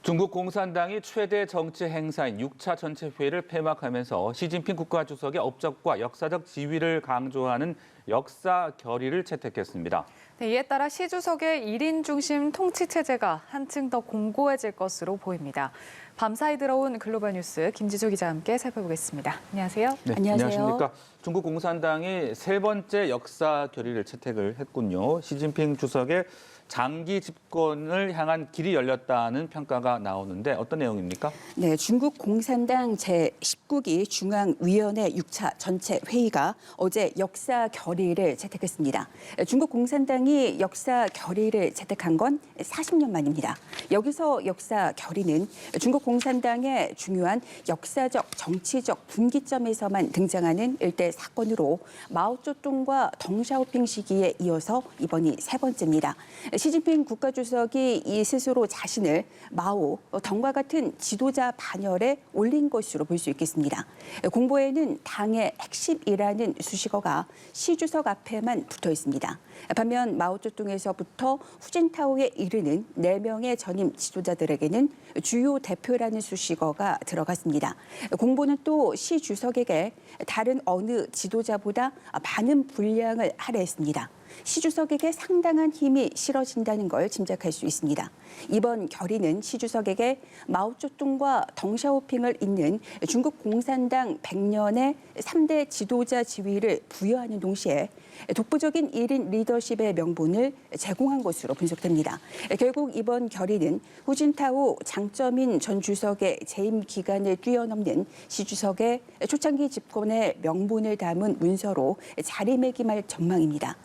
중국 공산당이 최대 정치 행사인 6차 전체 회의를 폐막하면서 시진핑 국가주석의 업적과 역사적 지위를 강조하는 역사 결의를 채택했습니다. 네, 이에 따라 시 주석의 1인 중심 통치 체제가 한층 더 공고해질 것으로 보입니다. 밤사이 들어온 글로벌 뉴스 김지수 기자와 함께 살펴보겠습니다. 안녕하세요. 네, 안녕하십니까. 중국 공산당이 세 번째 역사 결의를 채택을 했군요. 시진핑 주석의 장기 집권을 향한 길이 열렸다는 평가가 나오는데 어떤 내용입니까? 네, 중국 공산당 제19기 중앙위원회 6차 전체 회의가 어제 역사 결의를 채택했습니다. 중국 공산당이 역사 결의를 채택한 건 40년 만입니다. 여기서 역사 결의는 중국 공산당의 중요한 역사적, 정치적 분기점에서만 등장하는 일대 사건으로 마오쩌둥과 덩샤오핑 시기에 이어서 이번이 세 번째입니다. 시진핑 국가주석이 이 스스로 자신을 마오, 덩과 같은 지도자 반열에 올린 것으로 볼 수 있겠습니다. 공보에는 당의 핵심이라는 수식어가 시 주석 앞에만 붙어 있습니다. 반면 마오쩌둥에서부터 후진타오에 이르는 4명의 전임 지도자들에게는 주요 대표라는 수식어가 들어갔습니다. 공보는 또 시 주석에게 다른 어느 지도자보다 많은 분량을 할애했습니다. 시 주석에게 상당한 힘이 실어진다는 걸 짐작할 수 있습니다. 이번 결의는 시 주석에게 마오쩌둥과 덩샤오핑을 잇는 중국 공산당 100년의 3대 지도자 지위를 부여하는 동시에 독보적인 1인 리더십의 명분을 제공한 것으로 분석됩니다. 결국 이번 결의는 후진타오 장쩌민 전 주석의 재임 기간을 뛰어넘는 시 주석의 초창기 집권의 명분을 담은 문서로 자리매김할 전망입니다.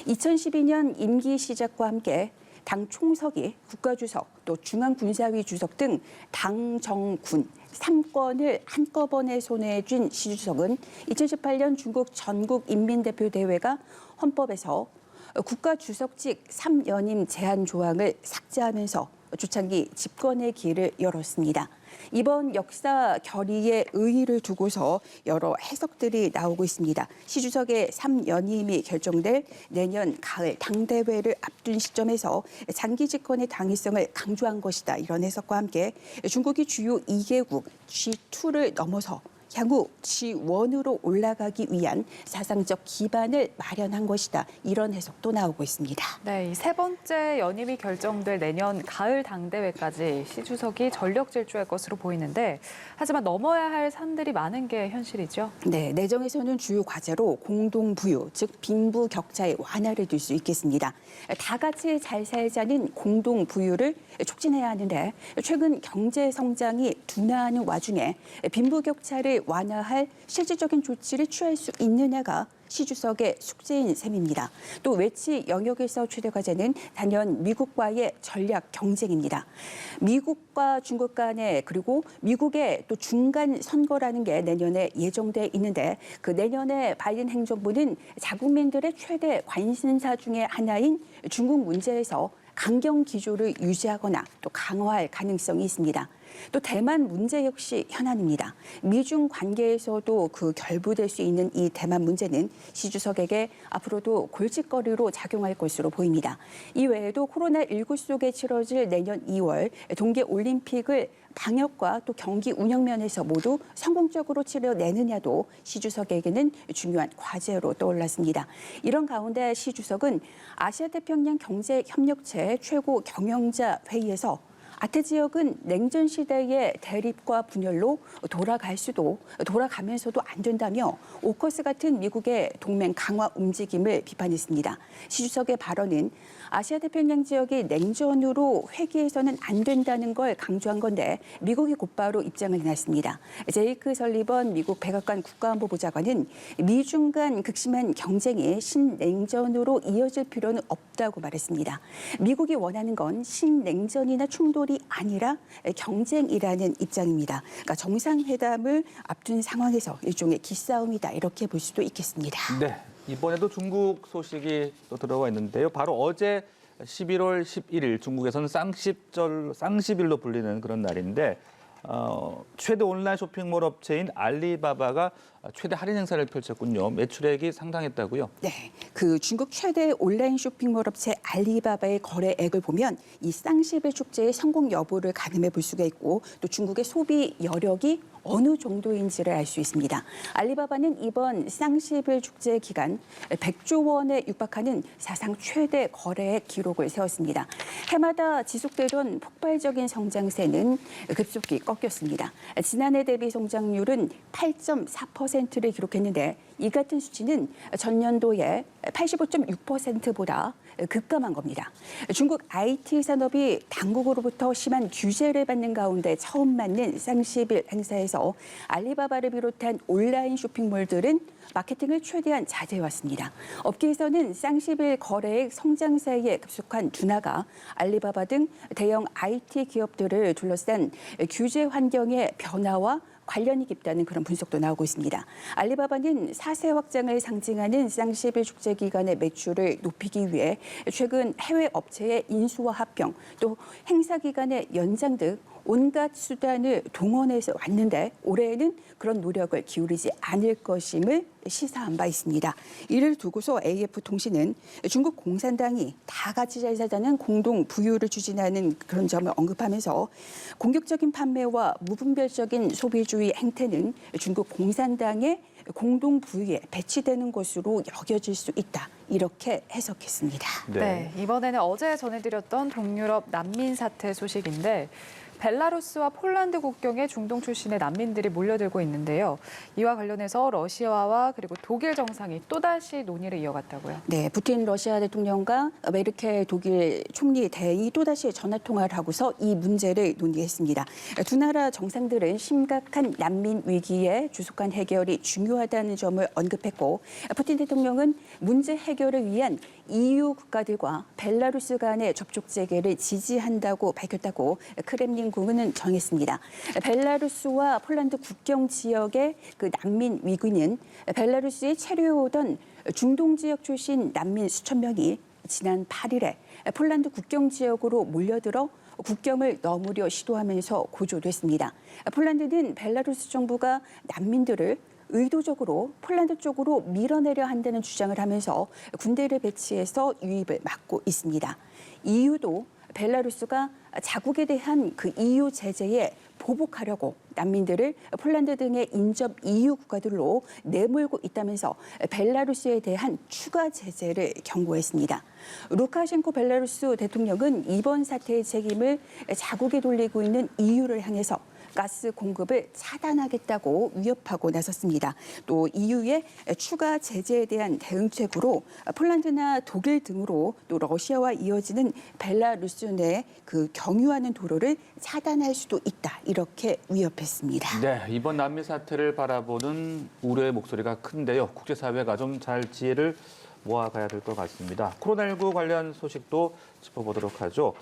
2012년 임기 시작과 함께 당 총석이 국가주석, 또 중앙군사위 주석 등 당, 정, 군 3권을 한꺼번에 손에 쥔 시 주석은 2018년 중국 전국인민대표대회가 헌법에서 국가주석직 3연임 제한 조항을 삭제하면서 초창기 집권의 길을 열었습니다. 이번 역사 결의의 의의를 두고서 여러 해석들이 나오고 있습니다. 시 주석의 3연임이 결정될 내년 가을 당대회를 앞둔 시점에서 장기 집권의 당위성을 강조한 것이다. 이런 해석과 함께 중국이 주요 2개국 G2를 넘어서 향후 G1으로 올라가기 위한 사상적 기반을 마련한 것이다. 이런 해석도 나오고 있습니다. 네, 이 세 번째 연임이 결정될 내년 가을 당대회까지 시 주석이 전력 질주할 것으로 보이는데 하지만 넘어야 할 산들이 많은 게 현실이죠. 네, 내정에서는 주요 과제로 공동부유, 즉 빈부격차의 완화를 둘 수 있겠습니다. 다 같이 잘 살자는 공동부유를 촉진해야 하는데 최근 경제 성장이 둔화하는 와중에 빈부격차를 완화할 실질적인 조치를 취할 수 있느냐가 시 주석의 숙제인 셈입니다. 또 외치 영역에서 최대 과제는 단연 미국과의 전략 경쟁입니다. 미국과 중국 간에 그리고 미국의 또 중간 선거라는 게 내년에 예정돼 있는데 그 내년에 바이든 행정부는 자국민들의 최대 관심사 중에 하나인 중국 문제에서 강경 기조를 유지하거나 또 강화할 가능성이 있습니다. 또 대만 문제 역시 현안입니다. 미중 관계에서도 그 결부될 수 있는 이 대만 문제는 시 주석에게 앞으로도 골칫거리로 작용할 것으로 보입니다. 이 외에도 코로나19 속에 치러질 내년 2월 동계올림픽을 방역과 또 경기 운영 면에서 모두 성공적으로 치러내느냐도 시 주석에게는 중요한 과제로 떠올랐습니다. 이런 가운데 시 주석은 아시아태평양 경제협력체 최고 경영자 회의에서 아태 지역은 냉전 시대의 대립과 분열로 돌아가면서도 안 된다며 오커스 같은 미국의 동맹 강화 움직임을 비판했습니다. 시 주석의 발언은 아시아태평양 지역이 냉전으로 회귀해서는 안 된다는 걸 강조한 건데 미국이 곧바로 입장을 내놨습니다. 제이크 설리번 미국 백악관 국가안보보좌관은 미중 간 극심한 경쟁이 신냉전으로 이어질 필요는 없다고 말했습니다. 미국이 원하는 건 신냉전이나 충돌이 아니라 경쟁이라는 입장입니다. 그러니까 정상회담을 앞둔 상황에서 일종의 기싸움이다 이렇게 볼 수도 있겠습니다. 네, 이번에도 중국 소식이 또 들어와 있는데요. 바로 어제 11월 11일 중국에서는 쌍십일로 불리는 그런 날인데 최대 온라인 쇼핑몰 업체인 알리바바가 최대 할인 행사를 펼쳤군요. 매출액이 상당했다고요? 네, 그 중국 최대 온라인 쇼핑몰 업체 알리바바의 거래액을 보면 이 쌍시빌 축제의 성공 여부를 가늠해 볼 수가 있고 또 중국의 소비 여력이 어느 정도인지를 알 수 있습니다. 알리바바는 이번 쌍시빌 축제 기간 100조 원에 육박하는 사상 최대 거래액 기록을 세웠습니다. 해마다 지속되던 폭발적인 성장세는 급속히 꺾였습니다. 지난해 대비 성장률은 8.4%를 기록했는데 이 같은 수치는 전년도에 85.6%보다 급감한 겁니다. 중국 IT 산업이 당국으로부터 심한 규제를 받는 가운데 처음 맞는 쌍시빌 행사에서 알리바바를 비롯한 온라인 쇼핑몰들은 마케팅을 최대한 자제해왔습니다. 업계에서는 쌍시빌 거래액 성장세의 급속한 둔화가 알리바바 등 대형 IT 기업들을 둘러싼 규제 환경의 변화와 관련이 깊다는 그런 분석도 나오고 있습니다. 알리바바는 4세 확장을 상징하는 쌍시빌 축제 기간의 매출을 높이기 위해 최근 해외 업체의 인수와 합병, 또 행사 기간의 연장 등 온갖 수단을 동원해서 왔는데 올해에는 그런 노력을 기울이지 않을 것임을 시사한 바 있습니다. 이를 두고서 AF통신은 중국 공산당이 다 같이 잘 사자는 공동 부유를 추진하는 그런 점을 언급하면서 공격적인 판매와 무분별적인 소비주의 행태는 중국 공산당의 공동 부유에 배치되는 것으로 여겨질 수 있다. 이렇게 해석했습니다. 네, 이번에는 어제 전해드렸던 동유럽 난민 사태 소식인데 벨라루스와 폴란드 국경에 중동 출신의 난민들이 몰려들고 있는데요. 이와 관련해서 러시아와 그리고 독일 정상이 또다시 논의를 이어갔다고요. 네, 푸틴 러시아 대통령과 메르켈 독일 총리 대이 또다시 전화 통화를 하고서 이 문제를 논의했습니다. 두 나라 정상들은 심각한 난민 위기의 조속한 해결이 중요하다는 점을 언급했고 푸틴 대통령은 문제 해결을 위한 EU 국가들과 벨라루스 간의 접촉 재개를 지지한다고 밝혔다고 크렘린궁은 정했습니다. 벨라루스와 폴란드 국경 지역의 그 난민 위기는 벨라루스에 체류해오던 중동 지역 출신 난민 수천 명이 지난 8일에 폴란드 국경 지역으로 몰려들어 국경을 넘으려 시도하면서 고조됐습니다. 폴란드는 벨라루스 정부가 난민들을 의도적으로 폴란드 쪽으로 밀어내려 한다는 주장을 하면서 군대를 배치해서 유입을 막고 있습니다. EU도 벨라루스가 자국에 대한 그 EU 제재에 보복하려고 난민들을 폴란드 등의 인접 EU 국가들로 내몰고 있다면서 벨라루스에 대한 추가 제재를 경고했습니다. 루카셴코 벨라루스 대통령은 이번 사태의 책임을 자국에 돌리고 있는 EU를 향해서 가스 공급을 차단하겠다고 위협하고 나섰습니다. 또 EU의 추가 제재에 대한 대응책으로 폴란드나 독일 등으로 또 러시아와 이어지는 벨라루스 내 그 경유하는 도로를 차단할 수도 있다. 이렇게 위협했습니다. 네, 이번 난민 사태를 바라보는 우려의 목소리가 큰데요. 국제사회가 좀 잘 지혜를 모아가야 될 것 같습니다. 코로나19 관련 소식도 짚어보도록 하죠.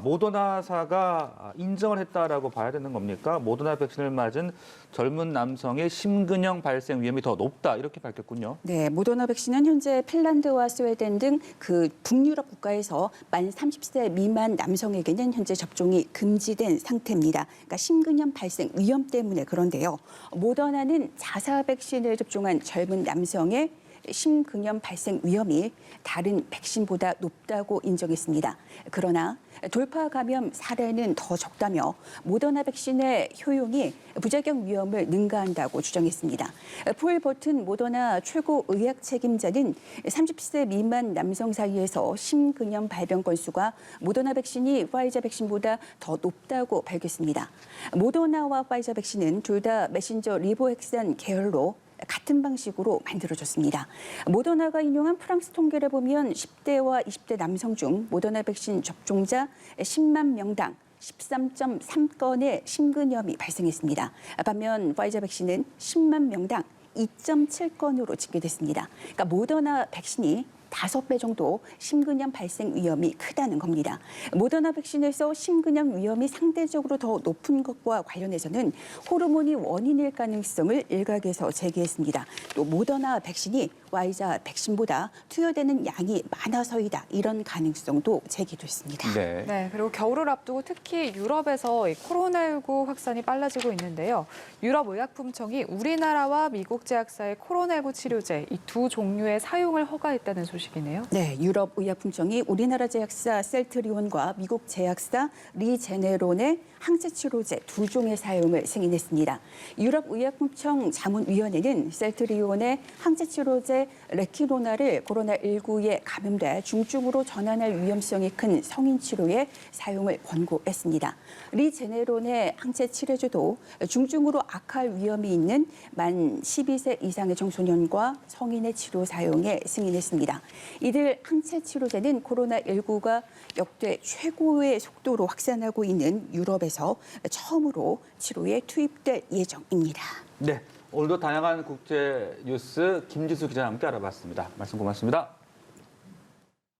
모더나사가 인정을 했다라고 봐야 되는 겁니까? 모더나 백신을 맞은 젊은 남성의 심근형 발생 위험이 더 높다 이렇게 밝혔군요. 네, 모더나 백신은 현재 핀란드와 스웨덴 등 그 북유럽 국가에서 만 30세 미만 남성에게는 현재 접종이 금지된 상태입니다. 그러니까 심근형 발생 위험 때문에 그런데요. 모더나는 자사 백신을 접종한 젊은 남성의 심근형 발생 위험이 다른 백신보다 높다고 인정했습니다. 그러나 돌파 감염 사례는 더 적다며 모더나 백신의 효용이 부작용 위험을 능가한다고 주장했습니다. 폴 버튼 모더나 최고 의학 책임자는 30세 미만 남성 사이에서 심근형 발병 건수가 모더나 백신이 화이자 백신보다 더 높다고 밝혔습니다. 모더나와 화이자 백신은 둘 다 메신저 리보핵산 계열로 같은 방식으로 만들어졌습니다. 모더나가 인용한 프랑스 통계를 보면 10대와 20대 남성 중 모더나 백신 접종자 10만 명당 13.3건의 심근염이 발생했습니다. 반면 화이자 백신은 10만 명당 2.7건으로 집계됐습니다. 그러니까 모더나 백신이 5배 정도 심근염 발생 위험이 크다는 겁니다. 모더나 백신에서 심근염 위험이 상대적으로 더 높은 것과 관련해서는 호르몬이 원인일 가능성을 일각에서 제기했습니다. 또 모더나 백신이 화이자 백신보다 투여되는 양이 많아서이다. 이런 가능성도 제기됐습니다. 네. 네, 그리고 겨울을 앞두고 특히 유럽에서 이 코로나19 확산이 빨라지고 있는데요. 유럽의약품청이 우리나라와 미국 제약사의 코로나19 치료제 이 두 종류의 사용을 허가했다는 소식이네요. 네, 유럽의약품청이 우리나라 제약사 셀트리온과 미국 제약사 리제네론의 항체 치료제 두 종의 사용을 승인했습니다. 유럽의약품청 자문위원회는 셀트리온의 항체 치료제 레키노나를 코로나19에 감염돼 중증으로 전환할 위험성이 큰 성인 치료에 사용을 권고했습니다. 리제네론의 항체 치료제도 중증으로 악할 위험이 있는 만 12세 이상의 청소년과 성인의 치료 사용에 승인했습니다. 이들 항체 치료제는 코로나19가 역대 최고의 속도로 확산하고 있는 유럽에서 처음으로 치료에 투입될 예정입니다. 네. 오늘도 다양한 국제 뉴스 김지수 기자와 함께 알아봤습니다. 말씀 고맙습니다.